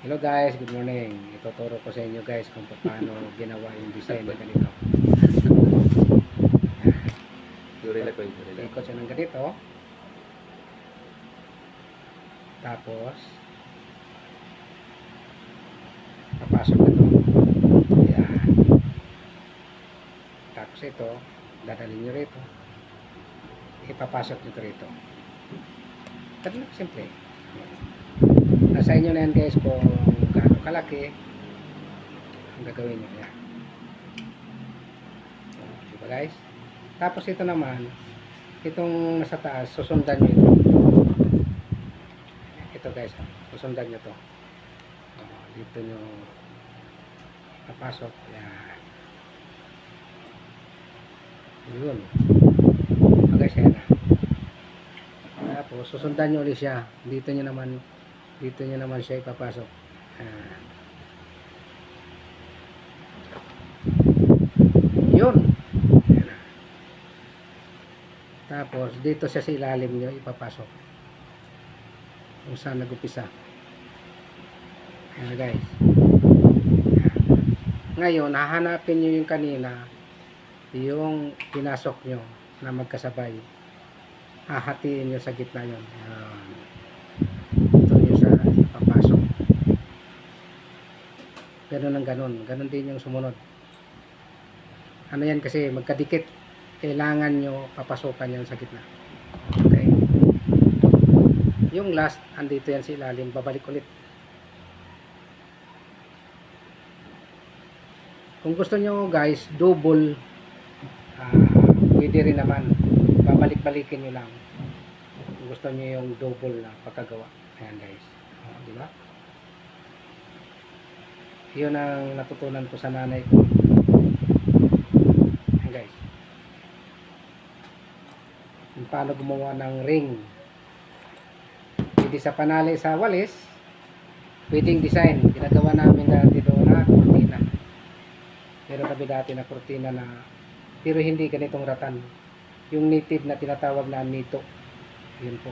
Hello guys, good morning. Ituturo ko sa inyo guys kung paano ginawa yung design na ganito. Ikot siya ng ganito. Tapos papasok na ito. Ayan. Tapos ito, dadalhin nyo rito. Ipapasok nyo ito rito. Ganun lang simple. Nasa inyo na yan guys kung gaano kalaki ang gagawin nyo. Ayan. Diba guys? Tapos ito naman, itong nasa taas, susundan nyo ito. Ito guys, susundan nyo to. Dito nyo papasok. Ayan. Yun. Okay, siya na. Tapos, susundan nyo ulit siya. Dito nyo naman siya ipapasok. Ayan. Yun. Ayan na. Tapos, dito siya sa ilalim nyo ipapasok. Kung saan nag-upisa. Ayan guys. Ngayon, hahanapin nyo yung kanina, yung pinasok nyo na magkasabay. Hahatiin nyo sa gitna yun. Ito nyo sa ipapasok. Ganun ang ganun. Ganun din yung sumunod. Ano yan kasi magkadikit. Kailangan nyo papasukan yan sa gitna. Okay. Yung last, andito yan sa ilalim. Babalik ulit. Kung gusto nyo guys, double, pwede rin naman. Babalik-balikin nyo lang. Kung gusto nyo yung double na pagkagawa. Ayan guys. Di ba? Yun ang natutunan ko sa nanay ko. Ayan guys. Kung paano gumawa ng ring. Pwede sa panali sa walis. Pwedeng design. Ginagawa namin dati doon na kurtina. Meron kami dati na kurtina na pero hindi ganitong ratan. Yung native na tinatawag na nito. Yun po.